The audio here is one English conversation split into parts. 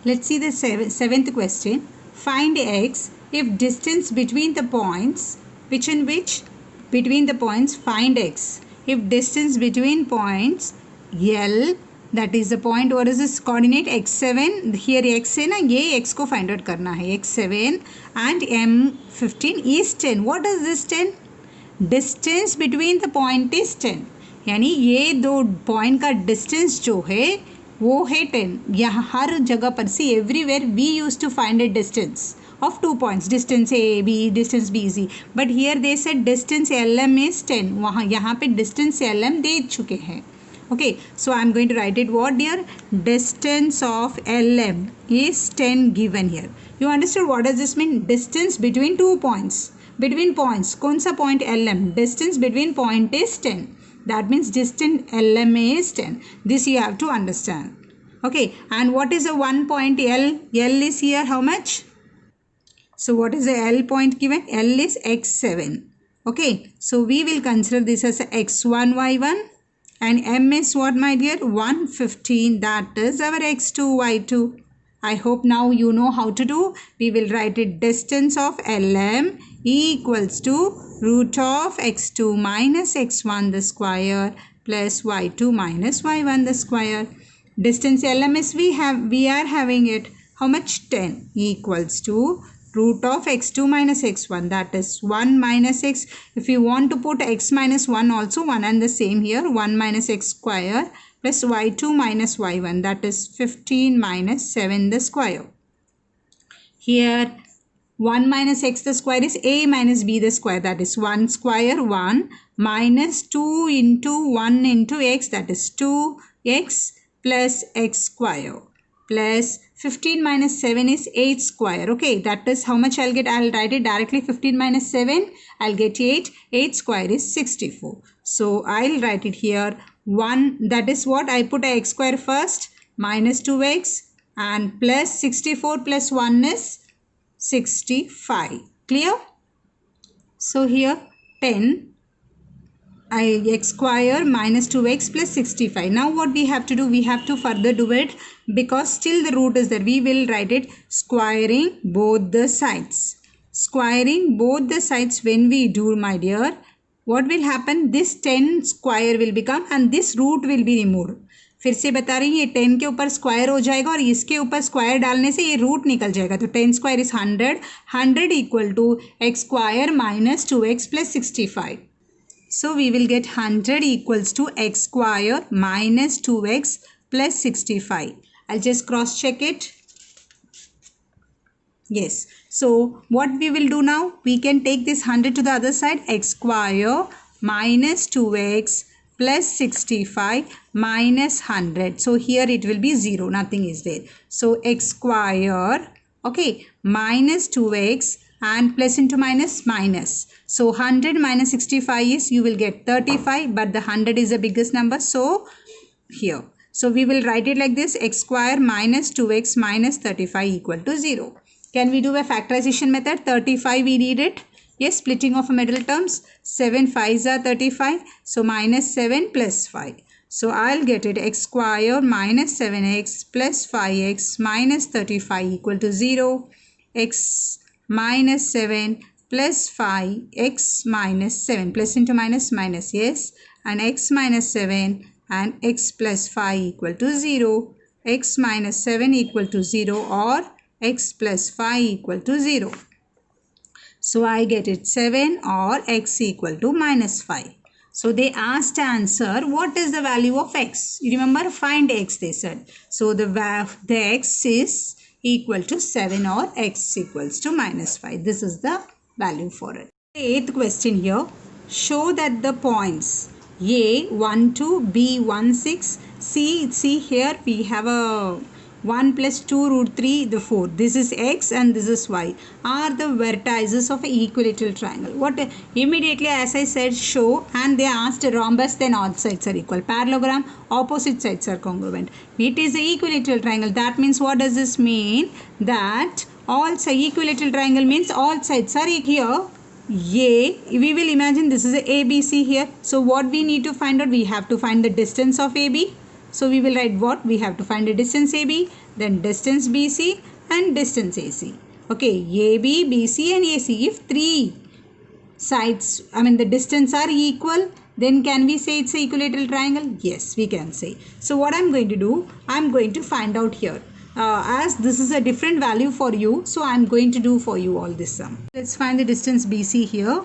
Let's see the seventh question. Find x if distance between the points, between the points find x. If distance between points L, that is the point, what is this coordinate x7, here x है ना, ये x को find out करना है, x7 and m15 is 10. What is this 10? Distance between the point is 10. यानी ये दो point का डिस्टेंस जो है वो है 10. यहाँ हर जगह पर see everywhere we use to find a distance of 2 points, distance A, B, distance B, C. But here they said distance LM is 10. वहाँ यहाँ पे distance LM दे चुके हैं. Okay, so I am going to write it what dear? Distance of LM is 10 given here. You understood what does this mean? Distance between 2 points. Between points, कौन सा point LM? Distance between point is 10. That means distance LM is 10. This you have to understand. Okay, and what is the one point L? L is here how much? So what is the L point given? L is x7. Okay, so we will consider this as x1, y1, and M is what, my dear? 115. That is our x2, y2. I hope now you know how to do. We will write it distance of LM equals to root of x2 minus x1 the square plus y2 minus y1 the square. Distance LM is we are having it. How much? 10 equals to root of x2 minus x1, that is 1 minus x. If you want to put x minus 1 also, 1 and the same here, 1 minus x square plus y2 minus y1, that is 15 minus 7 the square. Here 1 minus x the square is a minus b the square, that is 1 square 1 minus 2 into 1 into x, that is 2x plus x square plus 15 minus 7 is 8 square. Okay, that is how much I'll get. I'll write it directly. 15 minus 7, I'll get 8. 8 square is 64. So I'll write it here. 1, that is what I put a x square first, minus 2x and plus 64 plus 1 is 65. Clear? So here 10. X square minus 2x plus 65. Now what we have to do? We have to further do it because still the root is there. We will write it squaring both the sides. Squaring both the sides when we do, my dear, what will happen? This 10 square will become and this root will be removed. फिर से बता रही हूँ, ये 10 के ऊपर square हो जाएगा और इसके ऊपर स्क्वायर डालने से ये रूट निकल जाएगा. तो 10 square is 100. 100 equal to x square minus 2x plus 65. So we will get 100 equals to x square minus 2x plus 65. I'll just cross check it. Yes. So what we will do now? We can take this 100 to the other side. X square minus 2x plus 65 minus 100. So here it will be 0. Nothing is there. So x square, okay, minus 2x and plus into minus minus. So 100 minus 65 is, you will get 35, but the 100 is the biggest number. So here. So we will write it like this, x square minus 2x minus 35 equal to 0. Can we do a factorization method? 35 we need it. Yes, splitting of middle terms. 7 5s are 35. So minus 7 plus 5. So I'll get it x square minus 7x plus 5x minus 35 equal to 0. X minus 7 plus 5 x minus 7 plus into minus minus, yes, and x minus 7 and x plus 5 equal to 0. X minus 7 equal to 0 or x plus 5 equal to 0. So I get it 7 or x equal to minus 5. So they asked answer what is the value of x. You remember, find x they said. So the x is equal to 7 or x equals to minus 5. This is the value for it. The eighth question here. Show that the points A 1 2, B 1 6. See here we have a 1 plus 2 root 3 the 4. This is x and this is y. Are the vertices of an equilateral triangle. What immediately as I said show, and they asked a rhombus, then all sides are equal. Parallelogram, opposite sides are congruent. It is an equilateral triangle. That means what does this mean? That all equilateral triangle means all sides are here. We will imagine this is a ABC here. So what we need to find out? We have to find the distance of AB. So we will write what? We have to find a distance AB, then distance BC and distance AC. Okay, AB, BC and AC. If three sides, the distance are equal, then can we say it's a equilateral triangle? Yes, we can say. So what I'm going to do, I'm going to find out here. As this is a different value for you, so I'm going to do for you all this sum. Let's find the distance BC here.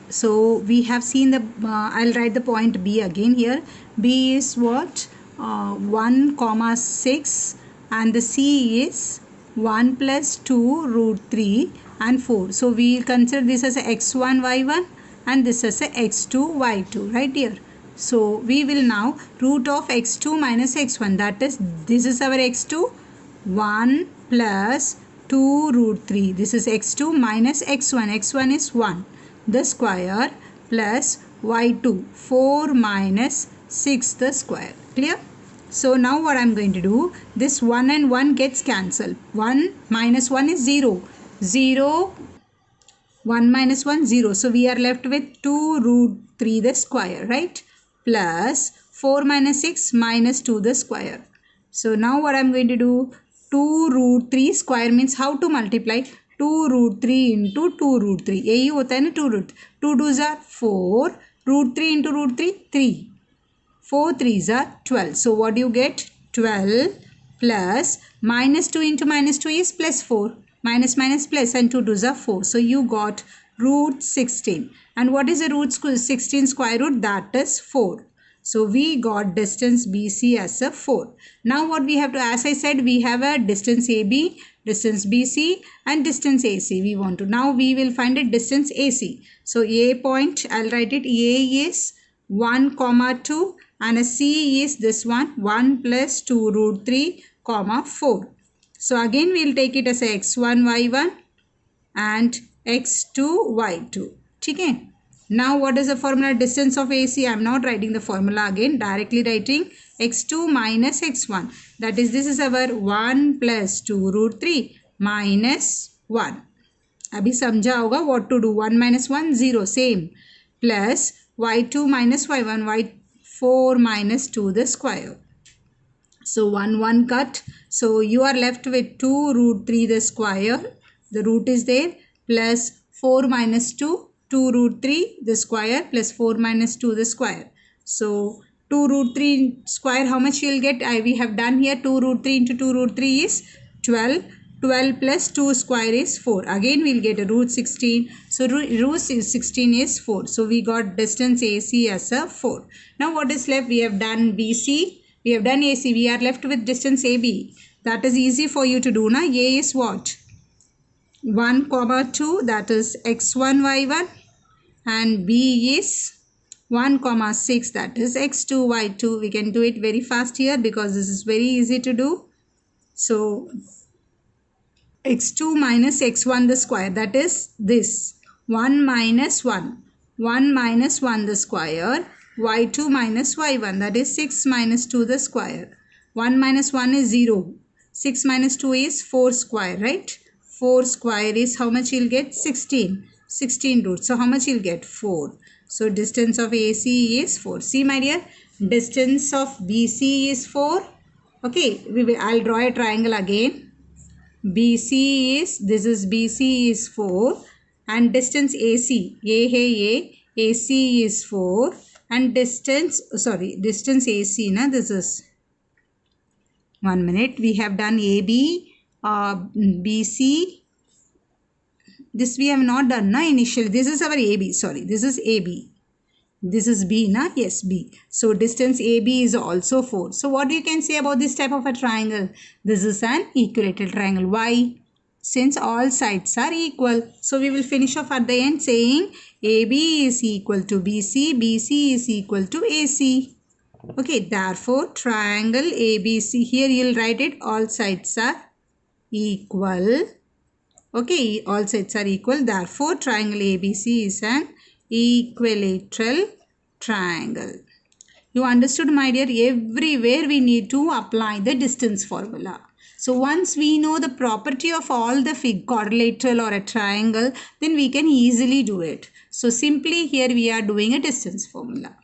So we have seen the, I'll write the point B again here. B is what? 1, 6 and the C is 1 plus 2 root 3 and 4. So we will consider this as a x1 y1 and this as a x2 y2 right here. So we will now root of x2 minus x1, that is, this is our x2, 1 plus 2 root 3. This is x2 minus x1. x1 is 1. The square plus y2, 4 minus 6 the square. Clear? So now what I am going to do, this 1 and 1 gets cancelled. 1 minus 1 is 0. 0, 1 minus 1, 0. So we are left with 2 root 3 the square, right? Plus 4 minus 6 minus 2 the square. So now what I am going to do, 2 root 3 square means how to multiply? 2 root 3 into 2 root 3. यही होता है ना 2 root. 2 2s are 4. Root 3 into root 3, 3. 4 3s are 12. So what do you get? 12 plus minus 2 into minus 2 is plus 4. Minus minus plus and 2 2s are 4. So you got root 16. And what is the root 16 square root? That is 4. So we got distance BC as a 4. Now what we have to, as I said, we have a distance AB, distance BC and distance AC. We want to, now we will find a distance AC. So A point, I'll write it, A is 1, 2 and a C is this one, 1 plus 2 root 3, 4. So again we will take it as a x1, y1 and x2, y2. Okay. Now what is the formula? Distance of AC. I am not writing the formula again. Directly writing x2 minus x1. That is, this is our 1 plus 2 root 3 minus 1. अभी समझा होगा what to do. 1 minus 1, 0. Same. Plus y2 minus y1. y4 minus 2 the square. So 1 1 cut. So you are left with 2 root 3 the square. The root is there. Plus 4 minus 2. 2 root 3 the square plus 4 minus 2 the square. So 2 root 3 square, how much you will get? We have done here 2 root 3 into 2 root 3 is 12. 12 plus 2 square is 4. Again we will get a root 16. So root 16 is 4. So we got distance AC as a 4. Now what is left? We have done BC. We have done AC. We are left with distance AB. That is easy for you to do. Now A is what? 1, 2, that is x1, y1. And B is 1, 6, that is x2, y2. We can do it very fast here because this is very easy to do. So x2 minus x1 the square, that is this 1 minus 1. 1 minus 1 the square. y2 minus y1, that is 6 minus 2 the square. 1 minus 1 is 0. 6 minus 2 is 4 square, right? 4 square is how much you'll get? 16. 16 roots. So how much you'll get? 4. So distance of AC is 4. See my dear, distance of BC is 4. Okay, I'll draw a triangle again. BC is, this is BC is 4 and distance AC, AC is 4 and distance AC, na, this is, 1 minute, we have done AB, BC. This we have not done na initially. This is our AB. Sorry, this is AB. This is B na? Yes, B. So distance AB is also 4. So what you can say about this type of a triangle? This is an equilateral triangle. Why? Since all sides are equal. So we will finish off at the end saying AB is equal to BC. BC is equal to AC. Okay, therefore triangle ABC. Here you will write it. All sides are equal. Okay, all sides are equal. Therefore, triangle ABC is an equilateral triangle. You understood, my dear? Everywhere we need to apply the distance formula. So, once we know the property of all the quadrilateral or a triangle, then we can easily do it. So, simply here we are doing a distance formula.